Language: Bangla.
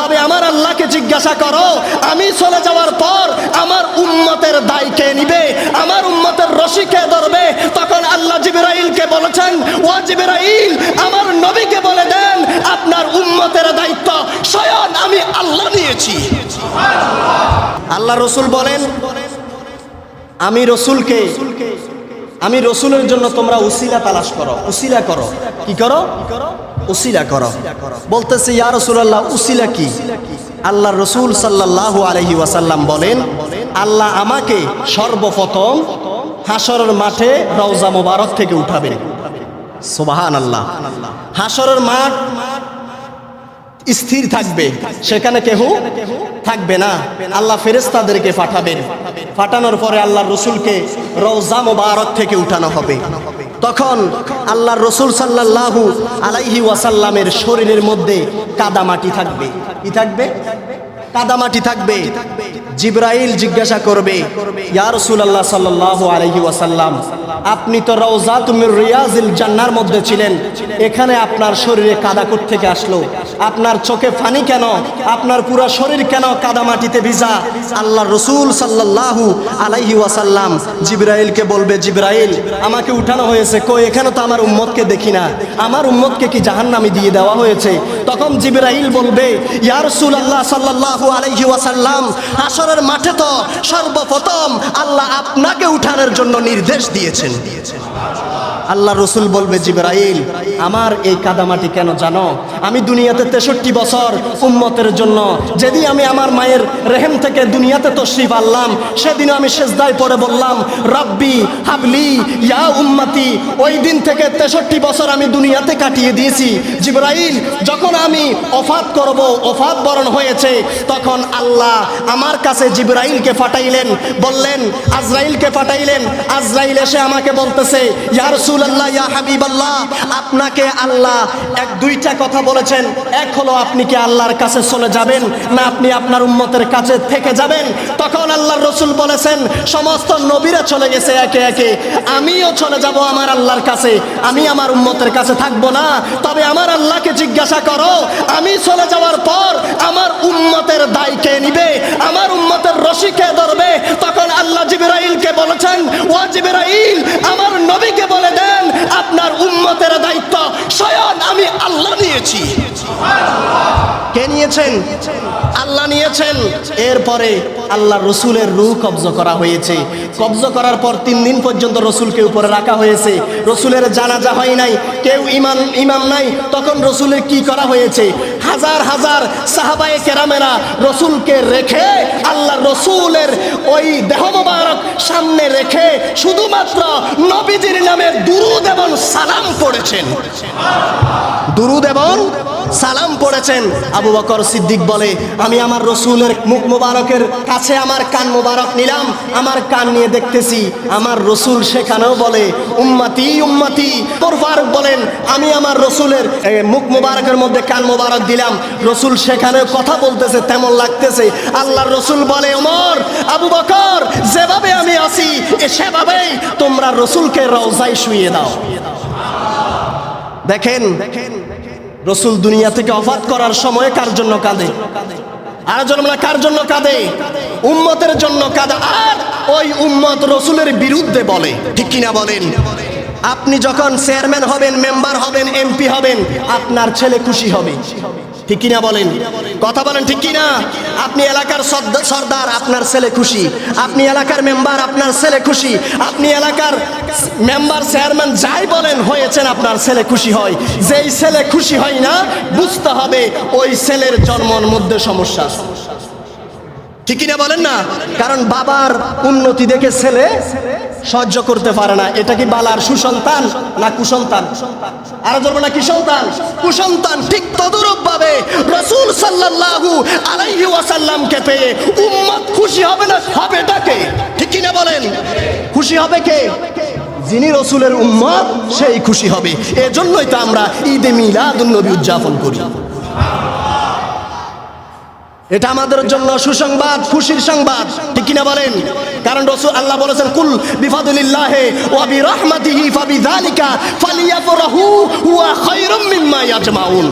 তবে আমার আল্লাহকে জিজ্ঞাসা করো আমি চলে যাওয়ার পর আমার উম্মতের দায় কে নিবে, আমার উম্মতের রশি কে ধরবে। তখন আল্লাহ জিবরাইলকে বলেছেন, ও জিবরাইল আমার নবীকে বলে দেন আপনার উম্মতের দায়িত্ব স্বয়ং আমি আল্লাহ নিয়েছি। আল্লাহ রসুল বলেন আমি রসুলের জন্য তোমরা উসিলা তালাশ করো, উসিলা করো। কি করো? উসিলা করো। বলতেছে ইয়া রাসূলুল্লাহ উসিলা কি? আল্লাহ রসুল সাল্লাল্লাহু আলাইহি ওয়াসাল্লাম বলেন আল্লাহ আমাকে সর্বপ্রথম হাশরের মাঠে রওজা মোবারক থেকে উঠাবেন। সুবহানাল্লাহ। হাশরের মাঠ স্থির থাকবে, সেখানে কেউ থাকবে না। আল্লাহ ফেরেশতাদেরকে পাঠাবেন, পাঠানোর পরে আল্লাহ রসুলকে রওজা মোবারক থেকে উঠানো হবে। তখন আল্লাহ রসুল সাল্লাল্লাহু আলাইহি ওয়াসাল্লামের শরীরের মধ্যে কাদামাটি থাকবে। কি থাকবে? কাদামাটি থাকবে। জিবরাইল জিজ্ঞাসা করবে ইয়া রাসূলুল্লাহ সাল্লাল্লাহু আলাইহি ওয়াসাল্লাম আপনি তো রওজাতুম মির রিয়াজিল জান্নার মধ্যে ছিলেন, এখানে আপনার শরীরে কাদা কোথা থেকে আসলো? আপনার চোখে পানি কেন? আপনার পুরো শরীর কেন কাদামাটিতে ভিজা? আল্লাহ রসুল সাল্লাল্লাহু আলাইহি ওয়াসাল্লাম জিবরাইলকে বলবে জিবরাইল আমাকে উঠানো হয়েছে, কই এখানে তো আমার উম্মতকে দেখি না, আমার উম্মতকে কি জাহান্নামে দিয়ে দেওয়া হয়েছে? তখন জিবরাইল বলবে ইয়া রাসূলুল্লাহ সাল্লাল্লাহু আলাইহি ওয়াসাল্লাম হাশরের মাঠে তো সর্বপ্রথম আল্লাহ আপনাকে উঠানোর জন্য নির্দেশ দিয়েছেন। আল্লাহ রসুল বলবে জিবরাইল আমার এই কাদামাটি কেন জানো? আমি দুনিয়াতে 63 বছর উম্মতের জন্য, যেদিন আমি আমার মায়ের রেহেম থেকে দুনিয়াতে তশরিফ আনলাম সেদিন আমি সেজদায় পড়ে বললাম রব্বি হাবলি ইয়া উম্মতি। ওই দিন থেকে 63 বছর আমি দুনিয়াতে কাটিয়ে দিয়েছি। জিবরাইল যখন আমি ওফাত করব, ওফাত বরণ হয়েছে, তখন আল্লাহ আমার কাছে জিবরাইলকে পাঠাইলেন, বললেন আজরাইলকে পাঠাইলেন। আজরাইল এসে আমাকে বলতেছে ইয়া রাসূলুল্লাহ ইয়া হাবিবাল্লাহ আপনাকে আল্লাহ দুইটা কথা বলেছেন, এক হলো আপনি কি আল্লাহর কাছে চলে যাবেন না আপনি আপনার উম্মতের কাছে থেকে যাবেন? তখন আল্লাহর রসুল বলেছেন সমস্ত নবীরা চলে গেছে একে একে, আমিও চলে যাব আমার আল্লাহর কাছে, আমি আমার উম্মতের কাছে থাকবো না। তবে আমার আল্লাহকে জিজ্ঞাসা করো আমি চলে যাওয়ার পর আমার উম্মতের দায় কে নিবে, আমার উম্মতের রশি কে ধরবে? তখন আল্লাহ জিবরাইলকে বলেছেন ও জিবরাইল আমার নবীকে বলে দেন আপনার উম্মতের দায়িত্ব স্বয়ং আমি আল্লাহ নিয়েছি। কে নিয়েছেন? আল্লাহ নিয়েছেন। এরপরে আল্লাহ রসুলের রূহ কবজ করা হয়েছে। কবজ করার পর 3 দিন পর্যন্ত রসুলকে উপরে রাখা হয়েছে। রসুলের জানাজা হয় নাই, কেউ ইমাম নাই। তখন রসুলের কি করা হয়েছে? হাজার হাজার সাহাবায়ে কেরামেরা রসুলকে রেখে আল্লাহ রসুলের ওই দেহ মোবারক সামনে রেখে শুধুমাত্র নবীজির নামে দুরূদ এবং সালাম পড়েছেন। দুরূদ এবং সালাম পড়েছেন। আবু বকর সিদ্দিক বলে আমি আমার রসুলের মুখ মোবারকের কাছে আমার কান মোবারক নিলাম, আমার কান নিয়ে দেখতেছি আমার রসুল সেখানেও বলে উম্মতি উম্মতি। ফারুক বলেন আমি আমার রসুলের মুখ মোবারকের মধ্যে কান মোবারক দিলাম, রসুল সেখানেও কথা বলতেছে তেমন লাগতেছে। আল্লাহর রসুল বলে ওমর আবু বকর যেভাবে আমি আছি সেভাবেই তোমরা রসুলকে রওজায় শুইয়ে দাও। দেখেন রসুল দুনিয়া থেকে ওফাত করার সময় কার জন্য কাঁদে? আর জন্মনা কার জন্য কাঁদে? উম্মতের জন্য কাঁদে। আর ওই উম্মত রসুলের বিরুদ্ধে বলে, ঠিক কিনা বলেন? আপনি যখন চেয়ারম্যান হবেন, মেম্বার হবেন, এমপি হবেন, আপনার ছেলে খুশি হবে, ঠিক কিনা বলেন? কথা বলেন ঠিক কিনা? আপনি এলাকার সর্দার, আপনার ছেলে খুশি। আপনি এলাকার মেম্বার, আপনার ছেলে খুশি। আপনি এলাকার মেম্বার চেয়ারম্যান যাই বলেন হয়েছেন, আপনার ছেলে খুশি হয়। যেই ছেলে খুশি হয় না বুঝতে হবে ওই ছেলের জন্মের মধ্যে সমস্যা, ঠিক কিনা বলেন না? কারণ বাবার উন্নতি দেখে ছেলে সহ্য করতে পারে না। এটা কি বালার সুসন্তান না কুসন্তান? আর ধরবো না কি সন্তান? কুসন্তান। ঠিক তদরূপ ভাবে রাসূল সাল্লাল্লাহু আলাইহি ওয়াসাল্লামকে পেয়ে উম্মত খুশি হবে না, হবে কে? ঠিক কিনা বলেন? খুশি হবে কে? যিনি রসুলের উম্মত সেই খুশি হবে। এজন্যই তো আমরা ঈদে মিলাদুন নবী উদযাপন করি। এটা আমাদের জন্য সুসংবাদ, খুশির সংবাদ, ঠিক কিনা বলেন? কারণ রাসূল আল্লাহ বলেছেন কুল বিফাদলিল্লাহি ওয়া বিরাহমাতিহি ফাবিযালিকা ফালিয়াফরাহু হুয়া খায়রুম মিম্মা ইয়াজমাউন।